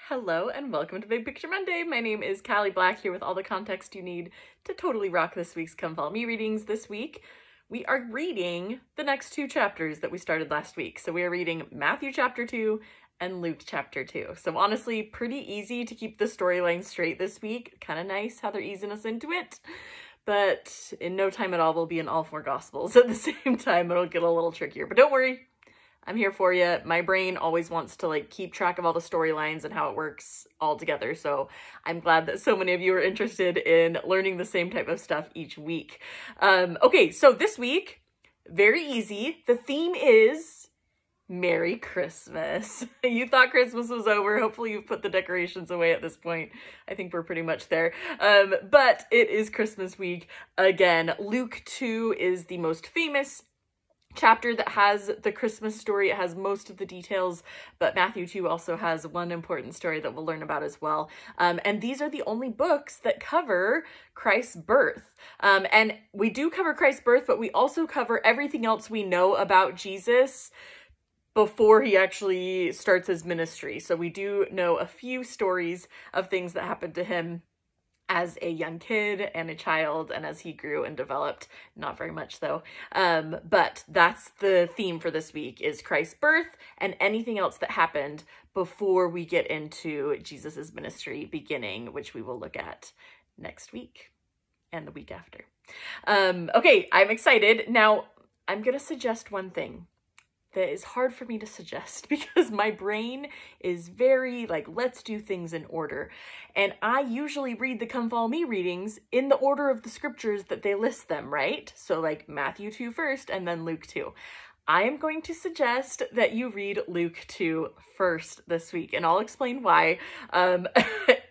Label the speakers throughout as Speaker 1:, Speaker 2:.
Speaker 1: Hello and welcome to Big Picture Monday. My name is Cali Black, here with all the context you need to totally rock this week's Come Follow Me readings. This week, we are reading the next two chapters that we started last week. So we are reading Matthew chapter 2 and Luke chapter 2. So honestly, pretty easy to keep the storyline straight this week. Kind of nice how they're easing us into it. But in no time at all, we'll be in all four Gospels at the same time. It'll get a little trickier, but don't worry. I'm here for you. My brain always wants to keep track of all the storylines and how it works all together. So I'm glad that so many of you are interested in learning the same type of stuff each week. Okay, so this week, very easy. The theme is Merry Christmas. You thought Christmas was over. Hopefully you've put the decorations away at this point. I think we're pretty much there. But it is Christmas week again. Luke 2 is the most famous chapter that has the Christmas story. It has most of the details, but Matthew 2 also has one important story that we'll learn about as well. And these are the only books that cover Christ's birth. And we do cover Christ's birth, but we also cover everything else we know about Jesus before he actually starts his ministry. So we do know a few stories of things that happened to him as a young kid and a child, and as he grew and developed. Not very much though. But that's the theme for this week, is Christ's birth and anything else that happened before we get into Jesus's ministry beginning, which we will look at next week and the week after. Okay, I'm excited. Now, I'm gonna suggest one thing that is hard for me to suggest because my brain is very let's do things in order. And I usually read the Come Follow Me readings in the order of the scriptures that they list them, right? So Matthew 2 first and then Luke 2. I am going to suggest that you read Luke 2 first this week, and I'll explain why.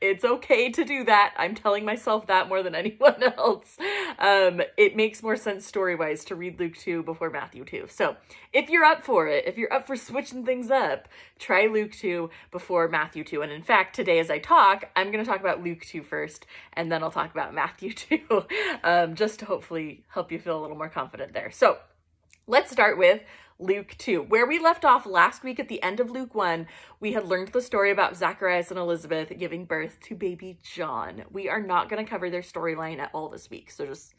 Speaker 1: It's okay to do that. I'm telling myself that more than anyone else. It makes more sense story-wise to read Luke 2 before Matthew 2. So if you're up for it, if you're up for switching things up, try Luke 2 before Matthew 2. And in fact, today as I talk, I'm going to talk about Luke 2 first, and then I'll talk about Matthew 2, just to hopefully help you feel a little more confident there. So let's start with Luke 2. Where we left off last week at the end of Luke 1, we had learned the story about Zacharias and Elizabeth giving birth to baby John. We are not going to cover their storyline at all this week, so just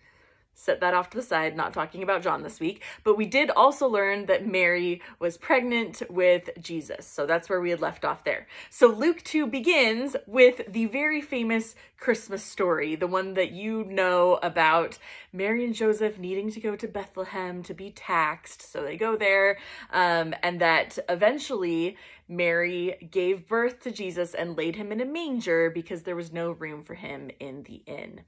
Speaker 1: set that off to the side, not talking about John this week. But we did also learn that Mary was pregnant with Jesus. So that's where we had left off there. So Luke 2 begins with the very famous Christmas story, the one that you know about Mary and Joseph needing to go to Bethlehem to be taxed. So they go there, and that eventually Mary gave birth to Jesus and laid him in a manger because there was no room for him in the inn.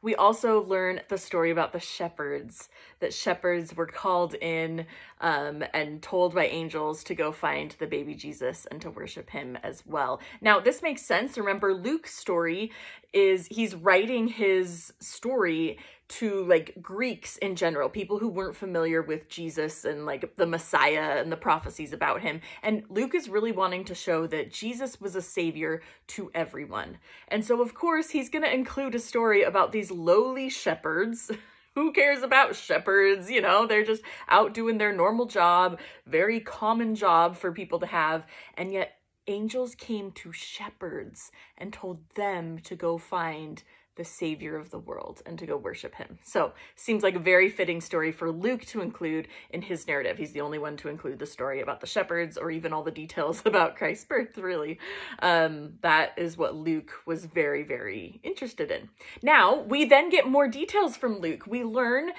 Speaker 1: We also learn the story about the shepherds, that shepherds were called in and told by angels to go find the baby Jesus and to worship him as well. Now, this makes sense. Remember, Luke's story is he's writing his story to Greeks in general, people who weren't familiar with Jesus and the Messiah and the prophecies about him. And Luke is really wanting to show that Jesus was a savior to everyone. And so of course he's going to include a story about these lowly shepherds. Who cares about shepherds? You know, they're just out doing their normal job, very common job for people to have. And yet angels came to shepherds and told them to go find the savior of the world and to go worship him. So seems like a very fitting story for Luke to include in his narrative. He's the only one to include the story about the shepherds or even all the details about Christ's birth, really. That is what Luke was very, very interested in. Now, we then get more details from Luke. We learn,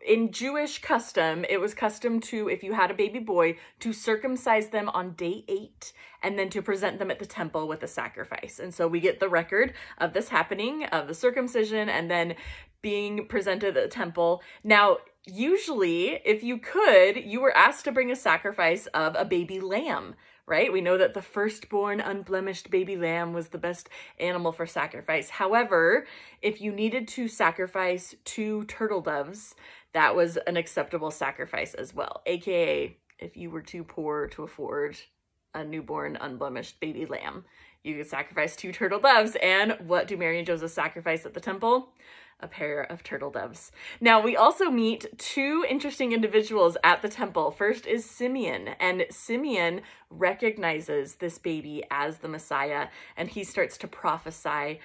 Speaker 1: in Jewish custom, it was custom to, if you had a baby boy, to circumcise them on day 8 and then to present them at the temple with a sacrifice. And so we get the record of this happening, of the circumcision, and then being presented at the temple. Now, usually, if you could, you were asked to bring a sacrifice of a baby lamb, right? We know that the firstborn unblemished baby lamb was the best animal for sacrifice. However, if you needed to sacrifice 2 turtle doves, that was an acceptable sacrifice as well. AKA, if you were too poor to afford a newborn unblemished baby lamb, you could sacrifice 2 turtle doves. And what do Mary and Joseph sacrifice at the temple? a pair of turtle doves. Now, we also meet two interesting individuals at the temple. First is Simeon, and Simeon recognizes this baby as the Messiah, and he starts to prophesy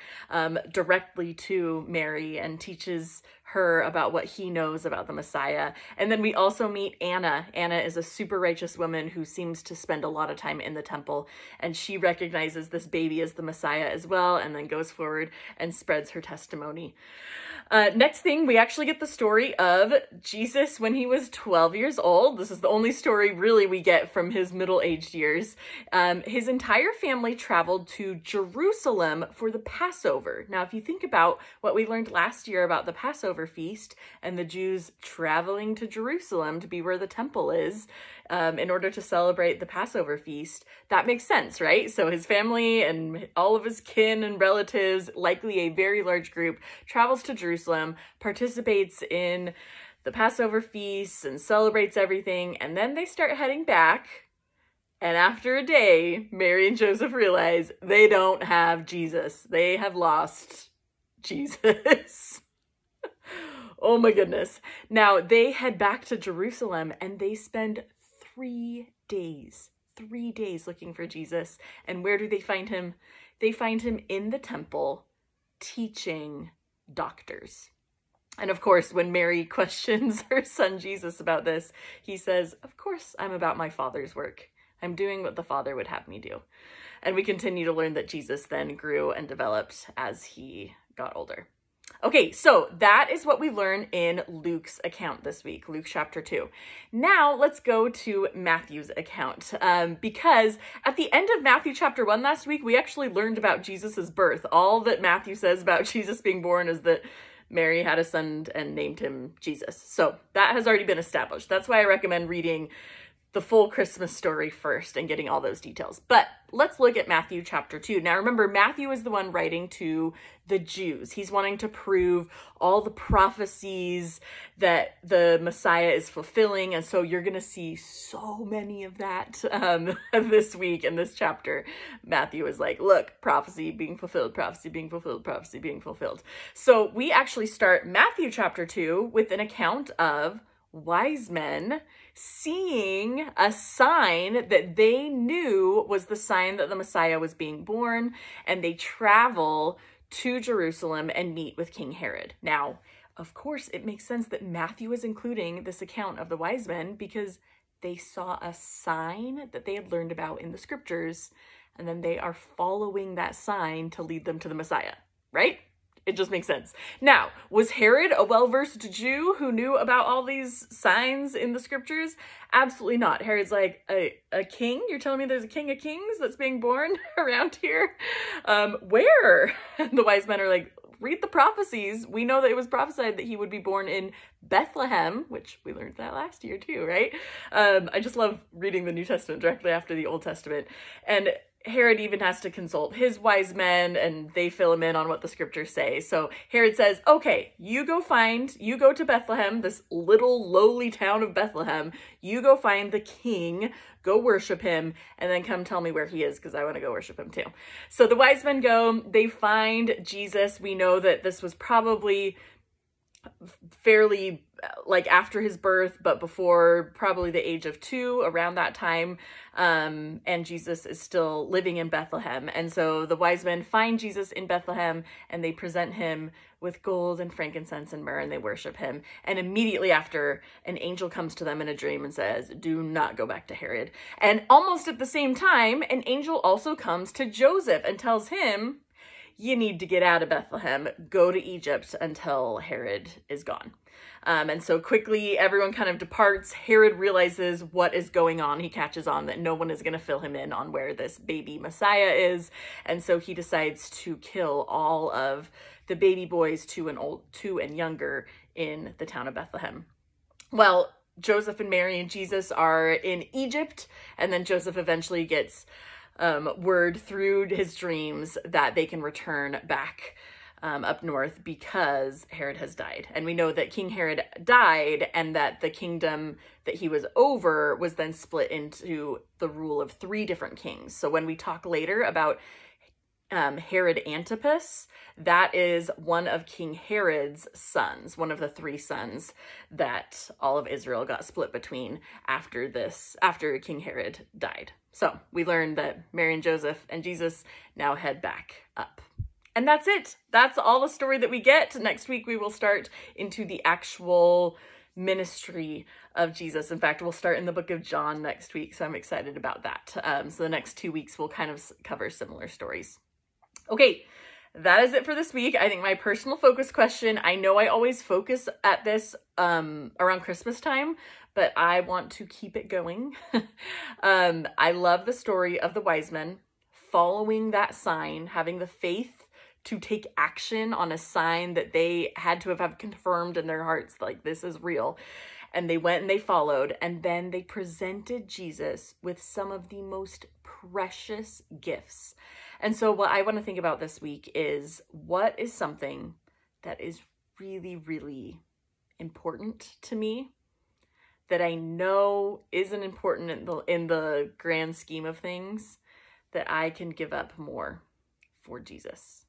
Speaker 1: directly to Mary and teaches her about what he knows about the Messiah. And then we also meet Anna. Anna is a super righteous woman who seems to spend a lot of time in the temple, and she recognizes this baby as the Messiah as well, and then goes forward and spreads her testimony. Next thing, we actually get the story of Jesus when he was 12 years old. This is the only story really we get from his middle-aged years. His entire family traveled to Jerusalem for the Passover. Now, if you think about what we learned last year about the Passover feast and the Jews traveling to Jerusalem to be where the temple is in order to celebrate the Passover feast, that makes sense, right? So his family and all of his kin and relatives, likely a very large group, travels to Jerusalem, participates in the Passover feast and celebrates everything, and then they start heading back. And after a day, Mary and Joseph realize they don't have Jesus. They have lost Jesus. Oh my goodness. Now, they head back to Jerusalem and they spend 3 days looking for Jesus. And where do they find him? They find him in the temple teaching doctors. And of course, when Mary questions her son Jesus about this, he says, "Of course, I'm about my Father's work. I'm doing what the Father would have me do." And we continue to learn that Jesus then grew and developed as he got older. Okay, so that is what we learn in Luke's account this week, Luke chapter 2. Now let's go to Matthew's account, because at the end of Matthew chapter 1 last week, we actually learned about Jesus's birth. All that Matthew says about Jesus being born is that Mary had a son and named him Jesus. So that has already been established. That's why I recommend reading the full Christmas story first and getting all those details. But let's look at Matthew chapter 2. Now remember, Matthew is the one writing to the Jews. He's wanting to prove all the prophecies that the Messiah is fulfilling. And so you're going to see so many of that this week in this chapter. Matthew is like, look, prophecy being fulfilled, prophecy being fulfilled, prophecy being fulfilled. So we actually start Matthew chapter 2 with an account of wise men seeing a sign that they knew was the sign that the Messiah was being born, and they travel to Jerusalem and meet with King Herod. Now, of course, it makes sense that Matthew is including this account of the wise men because they saw a sign that they had learned about in the scriptures, and then they are following that sign to lead them to the Messiah, right? It just makes sense. Now, was Herod a well-versed Jew who knew about all these signs in the scriptures? Absolutely not. Herod's like, a king? You're telling me there's a king of kings that's being born around here? Where? And the wise men are like, read the prophecies. We know that it was prophesied that he would be born in Bethlehem, which we learned that last year too, right? I just love reading the New Testament directly after the Old Testament. And Herod even has to consult his wise men, and they fill him in on what the scriptures say. So Herod says, okay, you go to Bethlehem, this little lowly town of Bethlehem. You go find the king, go worship him, and then come tell me where he is because I want to go worship him too. So the wise men go, they find Jesus. We know that this was probably fairly like after his birth, but before probably the age of 2, around that time. And Jesus is still living in Bethlehem. And so the wise men find Jesus in Bethlehem and they present him with gold and frankincense and myrrh, and they worship him. And immediately after, an angel comes to them in a dream and says, do not go back to Herod. And almost at the same time, an angel also comes to Joseph and tells him, you need to get out of Bethlehem, go to Egypt until Herod is gone. And so quickly everyone kind of departs. Herod realizes what is going on. He catches on that no one is going to fill him in on where this baby Messiah is. And so he decides to kill all of the baby boys 2 and younger in the town of Bethlehem. Well, Joseph and Mary and Jesus are in Egypt, and then Joseph eventually gets word through his dreams that they can return back up north because Herod has died. And we know that King Herod died and that the kingdom that he was over was then split into the rule of 3 different kings. So when we talk later about Herod Antipas. That is one of King Herod's sons, one of the 3 sons that all of Israel got split between after King Herod died. So we learned that Mary and Joseph and Jesus now head back up. And that's it. That's all the story that we get. Next week, we will start into the actual ministry of Jesus. In fact, we'll start in the book of John next week, so I'm excited about that. So the next 2 weeks, we'll kind of cover similar stories. Okay, that is it for this week. I think my personal focus question, I know I always focus at this around Christmas time, but I want to keep it going. I love the story of the wise men following that sign, having the faith to take action on a sign that they had to have confirmed in their hearts, like, this is real. And they went and they followed, and then they presented Jesus with some of the most precious gifts. And so what I want to think about this week is, what is something that is really, really important to me that I know isn't important in the grand scheme of things, that I can give up more for Jesus?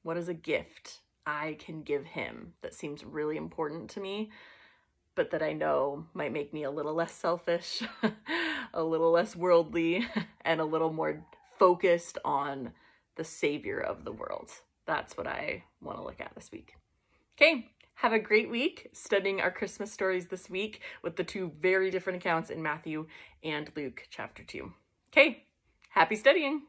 Speaker 1: What is a gift I can give him that seems really important to me, but that I know might make me a little less selfish, a little less worldly, and a little more focused on the Savior of the world? That's what I want to look at this week. Okay, have a great week studying our Christmas stories this week with the 2 very different accounts in Matthew and Luke chapter 2. Okay, happy studying.